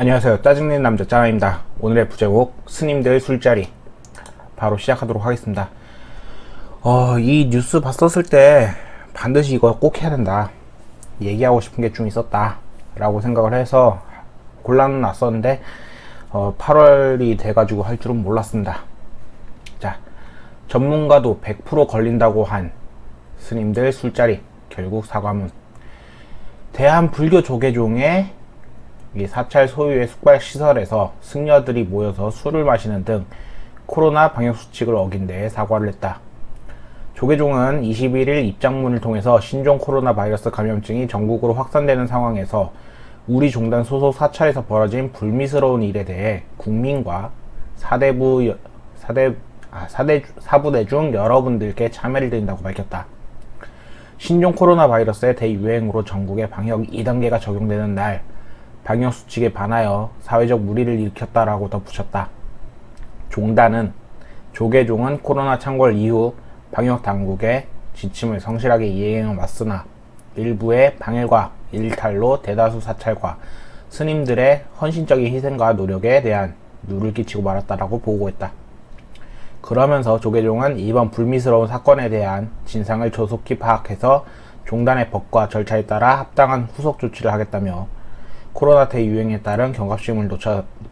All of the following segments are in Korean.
안녕하세요. 짜증내는 남자 짜나입니다. 오늘의 부제목 스님들 술자리 바로 시작하도록 하겠습니다. 이 뉴스 봤었을 때 반드시 이거 꼭 해야 된다, 얘기하고 싶은 게 좀 있었다 라고 생각을 해서 골라놨었는데 8월이 돼가지고 할 줄은 몰랐습니다. 자, 전문가도 100% 걸린다고 한 스님들 술자리 결국 사과문. 대한불교 조계종의 이 사찰 소유의 숙박시설에서 승려들이 모여서 술을 마시는 등 코로나 방역수칙을 어긴 데에 사과를 했다. 조계종은 21일 입장문을 통해서 신종 코로나 바이러스 감염증이 전국으로 확산되는 상황에서 우리 종단 소속 사찰에서 벌어진 불미스러운 일에 대해 국민과 사부대 중 여러분들께 참여를 드린다고 밝혔다. 신종 코로나 바이러스의 대유행으로 전국에 방역 2단계가 적용되는 날 방역수칙에 반하여 사회적 무리를 일으켰다라고 덧붙였다. 종단은 조계종은 코로나 창궐 이후 방역당국의 지침을 성실하게 이행해 왔으나 일부의 방해과 일탈로 대다수 사찰과 스님들의 헌신적인 희생과 노력에 대한 누를 끼치고 말았다라고 보고했다. 그러면서 조계종은 이번 불미스러운 사건에 대한 진상을 조속히 파악해서 종단의 법과 절차에 따라 합당한 후속 조치를 하겠다며 코로나 대유행에 따른 경각심을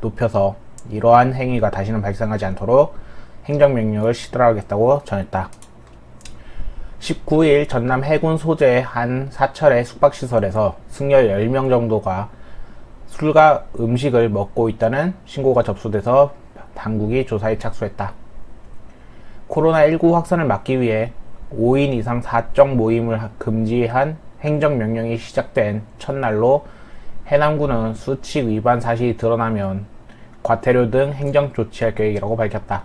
높여서 이러한 행위가 다시는 발생하지 않도록 행정명령을 시들하겠다고 전했다. 19일 전남 해군 소재의 한 사찰의 숙박시설에서 승려 10명 정도가 술과 음식을 먹고 있다는 신고가 접수돼서 당국이 조사에 착수했다. 코로나19 확산을 막기 위해 5인 이상 사적 모임을 금지한 행정명령이 시작된 첫날로 해남군은 수칙 위반 사실이 드러나면 과태료 등 행정 조치할 계획이라고 밝혔다.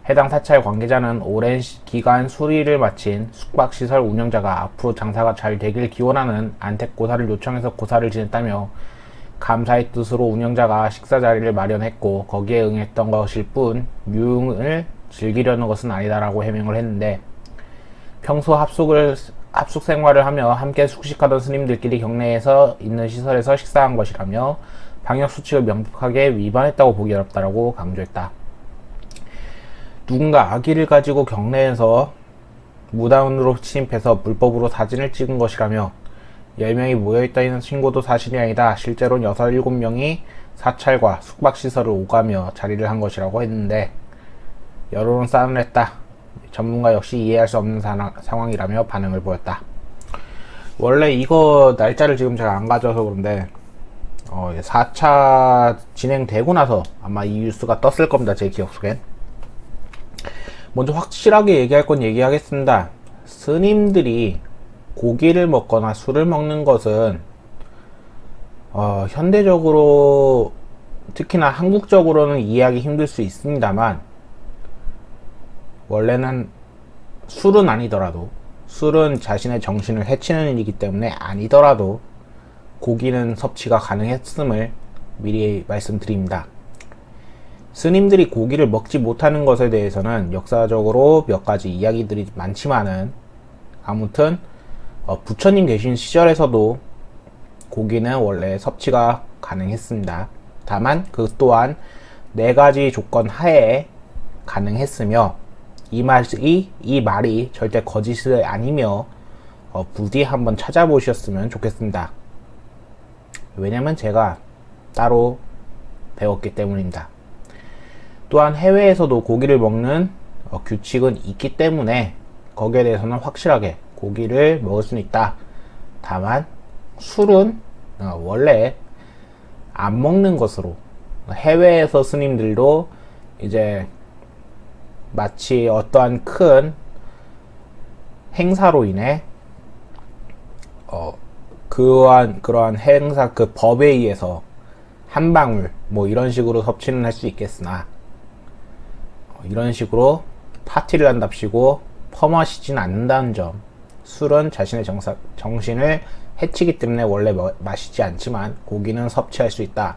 해당 사찰 관계자는 오랜 기간 수리를 마친 숙박시설 운영자가 앞으로 장사가 잘 되길 기원하는 안택고사를 요청해서 고사를 지냈다며 감사의 뜻으로 운영자가 식사 자리를 마련했고 거기에 응했던 것일 뿐 유흥을 즐기려는 것은 아니다라고 해명을 했는데, 평소 합숙 생활을 하며 함께 숙식하던 스님들끼리 경내에서 있는 시설에서 식사한 것이라며 방역수칙을 명백하게 위반했다고 보기 어렵다라고 강조했다. 누군가 아기를 가지고 경내에서 무단으로 침입해서 불법으로 사진을 찍은 것이라며 10명이 모여있다는 신고도 사실이 아니다. 실제로는 6, 7명이 사찰과 숙박시설을 오가며 자리를 한 것이라고 했는데 여론은 싸늘했다. 전문가 역시 이해할 수 없는 상황이라며 반응을 보였다. 원래 이거 날짜를 지금 제가 안 가져서 그런데 4차 진행되고 나서 아마 이 뉴스가 떴을 겁니다. 제 기억 속엔. 먼저 확실하게 얘기할 건 얘기하겠습니다. 스님들이 고기를 먹거나 술을 먹는 것은 현대적으로 특히나 한국적으로는 이해하기 힘들 수 있습니다만, 원래는 술은 아니더라도, 술은 자신의 정신을 해치는 일이기 때문에 아니더라도 고기는 섭취가 가능했음을 미리 말씀드립니다. 스님들이 고기를 먹지 못하는 것에 대해서는 역사적으로 몇 가지 이야기들이 많지만은, 아무튼 부처님 계신 시절에서도 고기는 원래 섭취가 가능했습니다. 다만 그 또한 4가지 조건 하에 가능했으며, 이 말이 절대 거짓이 아니며 부디 한번 찾아보셨으면 좋겠습니다. 왜냐면 제가 따로 배웠기 때문입니다. 또한 해외에서도 고기를 먹는 규칙은 있기 때문에 거기에 대해서는 확실하게 고기를 먹을 수는 있다. 다만 술은 원래 안 먹는 것으로, 해외에서 스님들도 이제 마치 어떠한 큰 행사로 인해 그러한 행사 그 법에 의해서 한 방울 뭐 이런 식으로 섭취는 할 수 있겠으나 이런 식으로 파티를 한답시고 퍼마시지는 않는다는 점, 술은 자신의 정신을 해치기 때문에 원래 마시지 않지만 고기는 섭취할 수 있다.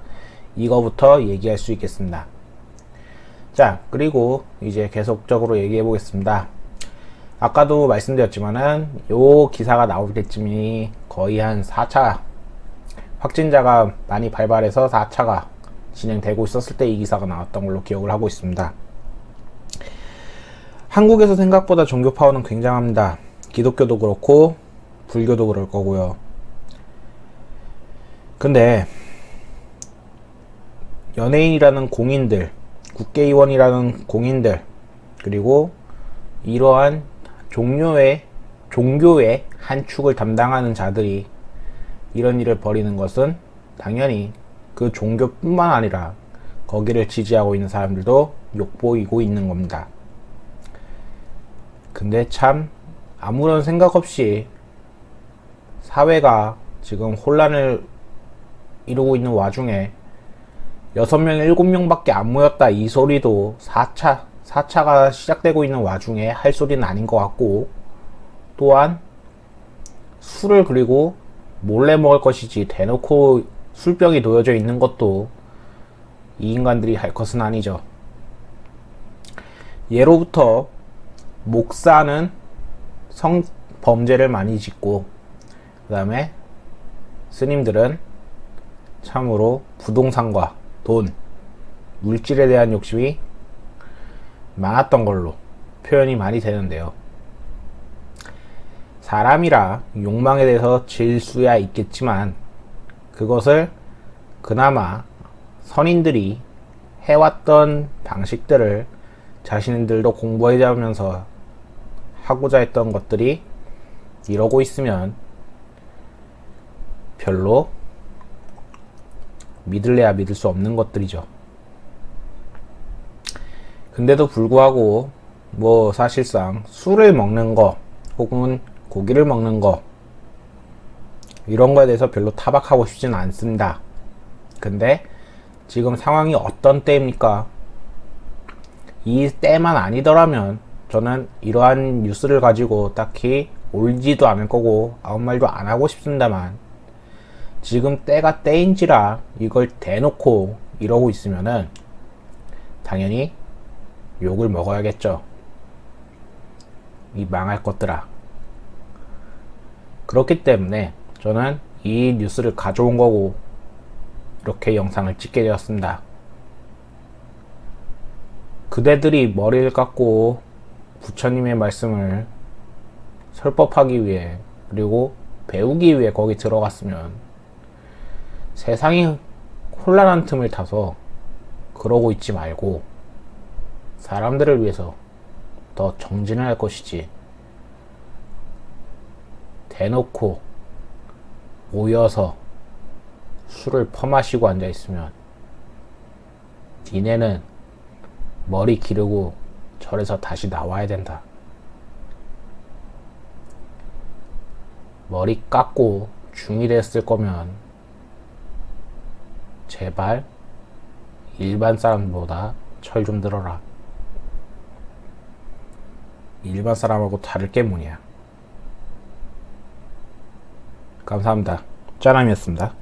이거부터 얘기할 수 있겠습니다. 자, 그리고 이제 계속적으로 얘기해 보겠습니다. 아까도 말씀드렸지만은 요 기사가 나올 때쯤이 거의 한 4차 확진자가 많이 발발해서 4차가 진행되고 있었을 때 이 기사가 나왔던 걸로 기억을 하고 있습니다. 한국에서 생각보다 종교 파워는 굉장합니다. 기독교도 그렇고 불교도 그럴 거고요. 근데 연예인이라는 공인들, 국회의원이라는 공인들, 그리고 이러한 종교의 한 축을 담당하는 자들이 이런 일을 벌이는 것은 당연히 그 종교뿐만 아니라 거기를 지지하고 있는 사람들도 욕보이고 있는 겁니다. 근데 참 아무런 생각 없이 사회가 지금 혼란을 이루고 있는 와중에 6명, 7명밖에 안 모였다 이 소리도 4차가 시작되고 있는 와중에 할 소리는 아닌 것 같고, 또한 술을 그리고 몰래 먹을 것이지 대놓고 술병이 놓여져 있는 것도 이 인간들이 할 것은 아니죠. 예로부터 목사는 성범죄를 많이 짓고, 그 다음에 스님들은 참으로 부동산과 돈, 물질에 대한 욕심이 많았던 걸로 표현이 많이 되는데요. 사람이라 욕망에 대해서 질 수야 있겠지만 그것을 그나마 선인들이 해왔던 방식들을 자신들도 공부해가면서 하고자 했던 것들이 이러고 있으면 별로 믿을래야 믿을 수 없는 것들이죠. 근데도 불구하고 뭐 사실상 술을 먹는 거 혹은 고기를 먹는 거 이런 거에 대해서 별로 타박하고 싶지는 않습니다. 근데 지금 상황이 어떤 때입니까? 이 때만 아니더라면 저는 이러한 뉴스를 가지고 딱히 올지도 않을 거고 아무 말도 안 하고 싶습니다만, 지금 때가 때인지라 이걸 대놓고 이러고 있으면은 당연히 욕을 먹어야겠죠. 이 망할 것들아. 그렇기 때문에 저는 이 뉴스를 가져온 거고 이렇게 영상을 찍게 되었습니다. 그대들이 머리를 깎고 부처님의 말씀을 설법하기 위해 그리고 배우기 위해 거기 들어갔으면 세상이 혼란한 틈을 타서 그러고 있지 말고 사람들을 위해서 더 정진을 할 것이지, 대놓고 모여서 술을 퍼마시고 앉아있으면 니네는 머리 기르고 절에서 다시 나와야 된다. 머리 깎고 중이 됐을 거면 제발 일반 사람보다 철 좀 들어라. 일반 사람하고 다를 게 뭐냐. 감사합니다. 짜람이었습니다.